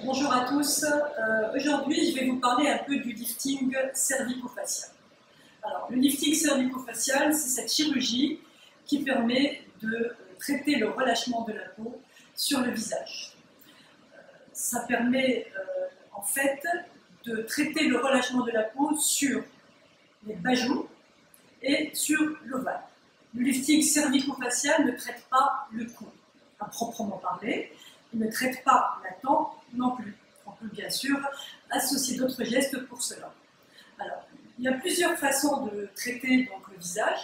Bonjour à tous. Aujourd'hui, je vais vous parler un peu du lifting cervico-facial. Alors, le lifting cervico-facial, c'est cette chirurgie qui permet de traiter le relâchement de la peau sur le visage. Ça permet en fait de traiter le relâchement de la peau sur les bas-joues et sur l'ovale. Le lifting cervico-facial ne traite pas le cou, à proprement parler. Il ne traite pas la tempe non plus. On peut bien sûr associer d'autres gestes pour cela. Alors, il y a plusieurs façons de traiter donc, le visage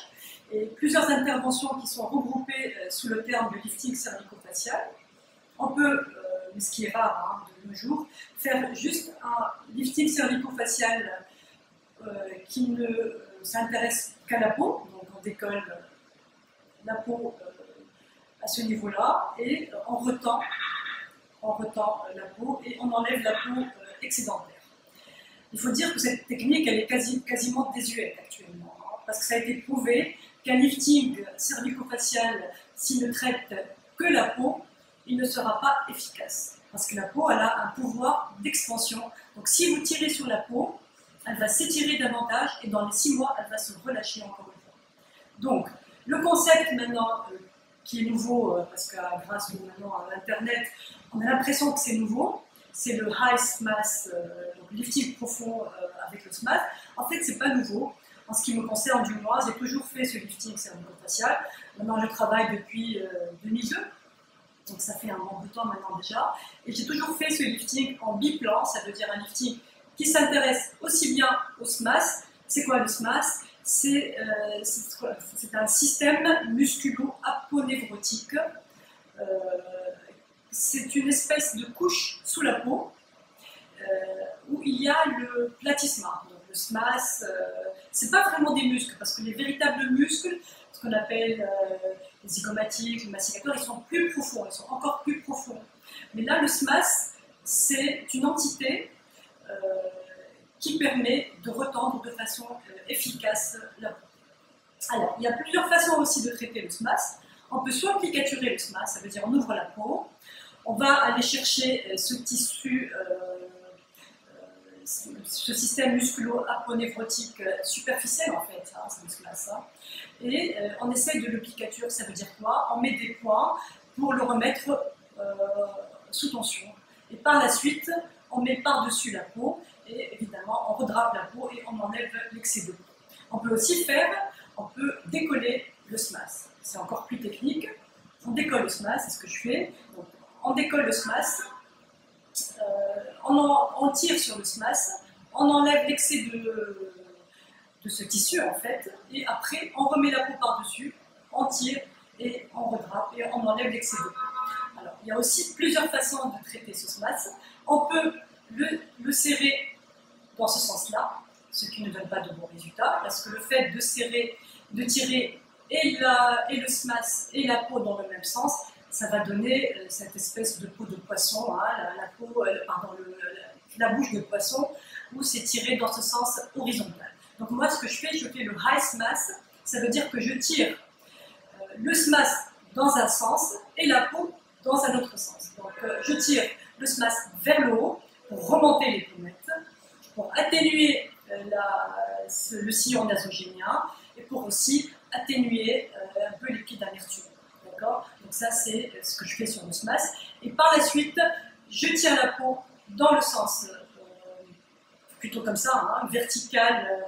et plusieurs interventions qui sont regroupées sous le terme de lifting cervico-facial. On peut, mais ce qui est rare de nos jours, faire juste un lifting cervico-facial qui ne s'intéresse qu'à la peau. Donc on décolle la peau à ce niveau-là et on retend la peau et on enlève la peau excédentaire. Il faut dire que cette technique, elle est quasiment désuète actuellement, parce que ça a été prouvé qu'un lifting cervico-facial, s'il ne traite que la peau, il ne sera pas efficace, parce que la peau, elle a un pouvoir d'expansion. Donc si vous tirez sur la peau, elle va s'étirer davantage et dans les 6 mois, elle va se relâcher encore une fois. Donc, le concept maintenant qui est nouveau, parce que grâce maintenant à l'Internet, on a l'impression que c'est nouveau, c'est le high SMAS, donc lifting profond avec le SMAS. En fait, c'est pas nouveau. En ce qui me concerne, du moins, j'ai toujours fait ce lifting cervico-facial. Maintenant, je travaille depuis 2002, donc ça fait un bon bout de temps maintenant déjà. Et j'ai toujours fait ce lifting en biplan, ça veut dire un lifting qui s'intéresse aussi bien au SMAS. C'est quoi le SMAS? C'est un système musculo-aponevrotique. C'est une espèce de couche sous la peau où il y a le platysma. Donc le SMAS, c'est pas vraiment des muscles, parce que les véritables muscles, ce qu'on appelle les zygomatiques, les massicateurs, ils sont plus profonds, ils sont encore plus profonds. Mais là, le SMAS, c'est une entité qui permet de retendre de façon efficace la peau. Alors, il y a plusieurs façons aussi de traiter le SMAS. On peut soit plicaturer le SMAS, ça veut dire on ouvre la peau, on va aller chercher ce tissu, ce système musculo-aponevrotique superficiel en fait, c'est le SMAS, et on essaye de le plicature, ça veut dire quoi? On met des points pour le remettre sous tension. Et par la suite, on met par-dessus la peau, et évidemment, on redrape la peau et on enlève l'excès de peau. On peut aussi on peut décoller le SMAS. C'est encore plus technique. On décolle le SMAS, c'est ce que je fais. Donc, on décolle le SMAS, on tire sur le SMAS, on enlève l'excès de ce tissu en fait, et après on remet la peau par-dessus, on tire et on redrape et on enlève l'excès de peau. Alors, il y a aussi plusieurs façons de traiter ce SMAS. On peut le serrer dans ce sens-là, ce qui ne donne pas de bons résultats, parce que le fait de serrer, de tirer et le SMAS et la peau dans le même sens, ça va donner cette espèce de peau de poisson, la bouche de poisson, où c'est tiré dans ce sens horizontal. Donc moi, ce que je fais le high SMAS, ça veut dire que je tire le SMAS dans un sens et la peau dans un autre sens. Donc je tire le SMAS vers le haut pour remonter les pommettes, pour atténuer le sillon nasogénien et pour aussi atténuer un peu les pieds d'amertume. D'accord? Donc ça, c'est ce que je fais sur le SMAS. Et par la suite, je tire la peau dans le sens, plutôt comme ça, vertical,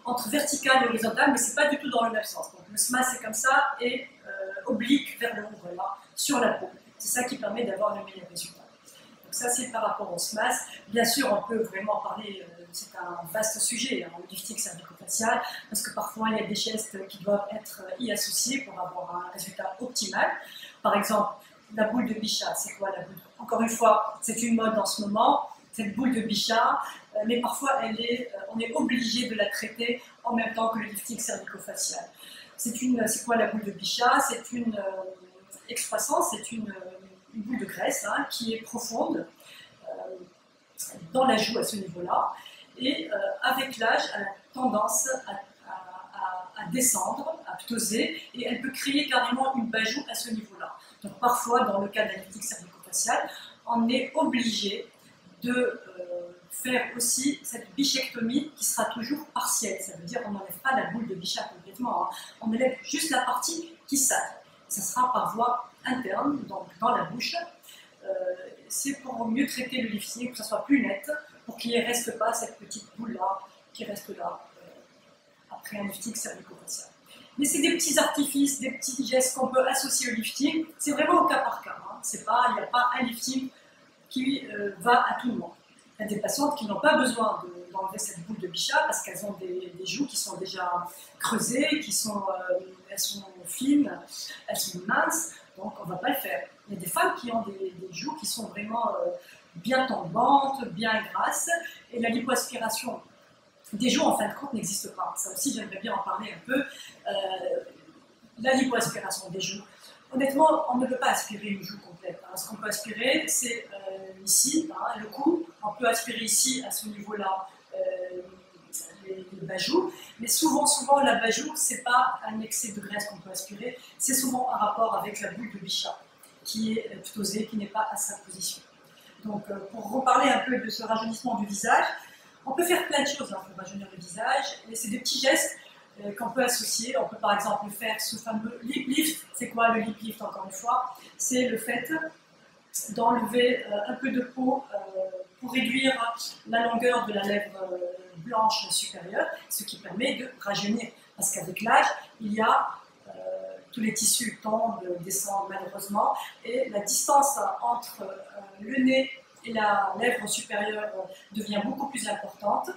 entre vertical et horizontal, mais c'est pas du tout dans le même sens. Donc le SMAS, c'est comme ça, et oblique vers le haut, voilà, sur la peau. C'est ça qui permet d'avoir le meilleur résultat. Donc ça, c'est par rapport au SMAS. Bien sûr, on peut vraiment parler, c'est un vaste sujet, le lifting cervico-facial, parce que parfois, il y a des gestes qui doivent être y associés pour avoir un résultat optimal. Par exemple, la boule de Bichat, c'est quoi la boule? Encore une fois, c'est une mode en ce moment, cette boule de Bichat, mais parfois, on est obligé de la traiter en même temps que le lifting cervico-facial. C'est quoi la boule de Bichat? C'est une excroissance, c'est une boule de graisse qui est profonde dans la joue à ce niveau-là, et avec l'âge, elle a tendance à descendre, à ptoser, et elle peut créer carrément une bajoue à ce niveau-là. Donc parfois, dans le cas d'un lifting cervico-facial, on est obligé de faire aussi cette bichectomie qui sera toujours partielle. Ça veut dire qu'on n'enlève pas la boule de Bichat complètement, hein. On enlève juste la partie qui sale. Ça sera par voie interne, donc dans la bouche. C'est pour mieux traiter le lifting, que ça soit plus net, pour qu'il ne reste pas cette petite boule-là qui reste là après un lifting cervico-facial. Mais c'est des petits artifices, des petits gestes qu'on peut associer au lifting. C'est vraiment au cas par cas, hein. Il n'y a pas un lifting qui va à tout le monde. Il y a des patientes qui n'ont pas besoin d'enlever cette boule de Bichat parce qu'elles ont des joues qui sont déjà creusées, elles sont fines, elles sont minces, donc on ne va pas le faire. Il y a des femmes qui ont des joues qui sont vraiment bien tombantes, bien grasses, et la lipoaspiration des joues en fin de compte n'existe pas. Ça aussi, j'aimerais bien en parler un peu. La lipoaspiration des joues. Honnêtement, on ne peut pas aspirer une joue complète. Hein. Ce qu'on peut aspirer, c'est ici, hein, le cou. On peut aspirer ici, à ce niveau-là, les bas-joues. Mais souvent, la bas-joue, ce n'est pas un excès de graisse qu'on peut aspirer. C'est souvent un rapport avec la boule de Bichat, qui est ptosée, qui n'est pas à sa position. Donc, pour reparler un peu de ce rajeunissement du visage, on peut faire plein de choses hein, pour rajeunir le visage. Et c'est des petits gestes qu'on peut associer. On peut par exemple faire ce fameux lip lift. C'est quoi le lip lift encore une fois? C'est le fait d'enlever un peu de peau pour réduire la longueur de la lèvre blanche supérieure, ce qui permet de rajeunir. Parce qu'avec l'âge, il y a tous les tissus tombent, descendent malheureusement, et la distance entre le nez et la lèvre supérieure devient beaucoup plus importante.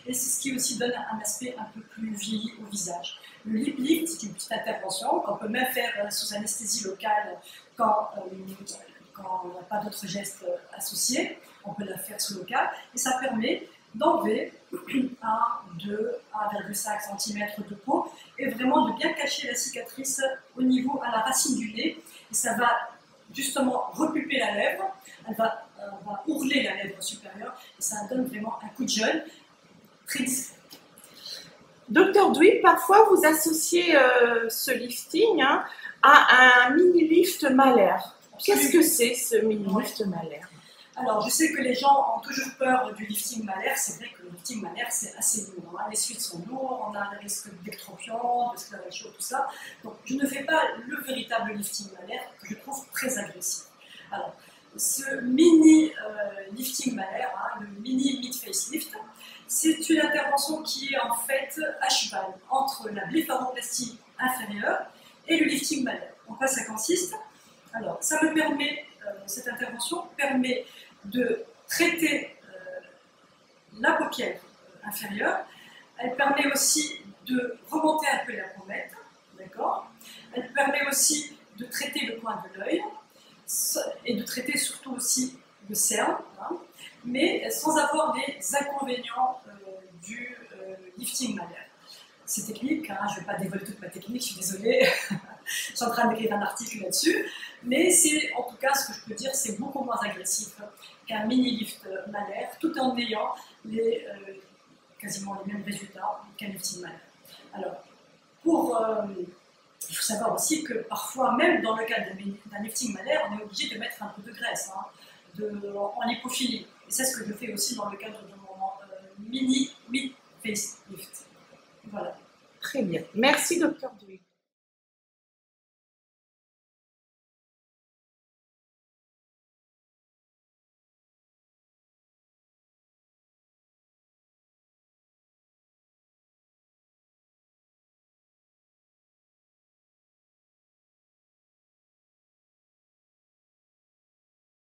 Et c'est ce qui aussi donne un aspect un peu plus vieilli au visage. Le lip lift, c'est une petite intervention qu'on peut même faire sous anesthésie locale quand on n'a pas d'autres gestes associés. On peut la faire sous local et ça permet d'enlever 1, 2, 1,5 cm de peau et vraiment de bien cacher la cicatrice au niveau, à la racine du nez. Et ça va justement repuper la lèvre, elle va ourler la lèvre supérieure et ça donne vraiment un coup de jeune très discret. Docteur Douy, parfois vous associez ce lifting hein, à un mini-lift malaire. Qu'est-ce que c'est ce mini-lift malaire? Alors, je sais que les gens ont toujours peur du lifting malaire. C'est vrai que le lifting malaire, c'est assez lourd. Hein. Les suites sont lourdes, on a un risque d'ectropion, de sclérose, tout ça. Donc, je ne fais pas le véritable lifting malaire que je trouve très agressif. Alors, ce mini lifting malaire, hein, le mini mid-face lift, c'est une intervention qui est en fait à cheval entre la blépharoplastie inférieure et le lifting malaire. En quoi ça consiste? Alors, ça me permet, cette intervention permet de traiter la paupière inférieure. Elle permet aussi de remonter un peu la pommette, d'accord? Elle permet aussi de traiter le coin de l'œil et de traiter surtout aussi le cerne, hein, mais sans avoir des inconvénients du lifting malaire. C'est technique, hein, je ne vais pas dévoiler toute ma technique, je suis désolée, je suis en train d'écrire un article là-dessus, mais c'est en tout cas ce que je peux dire, c'est beaucoup moins agressif qu'un mini-lift malaire, tout en ayant quasiment les mêmes résultats qu'un lifting malaire. Alors, il faut savoir aussi que parfois, même dans le cas d'un lifting malaire, on est obligé de mettre un peu de graisse hein, en lipophilie. Et c'est ce que je fais aussi dans le cadre de mon mini-face lift. Voilà. Très bien. Merci, Docteur Douy.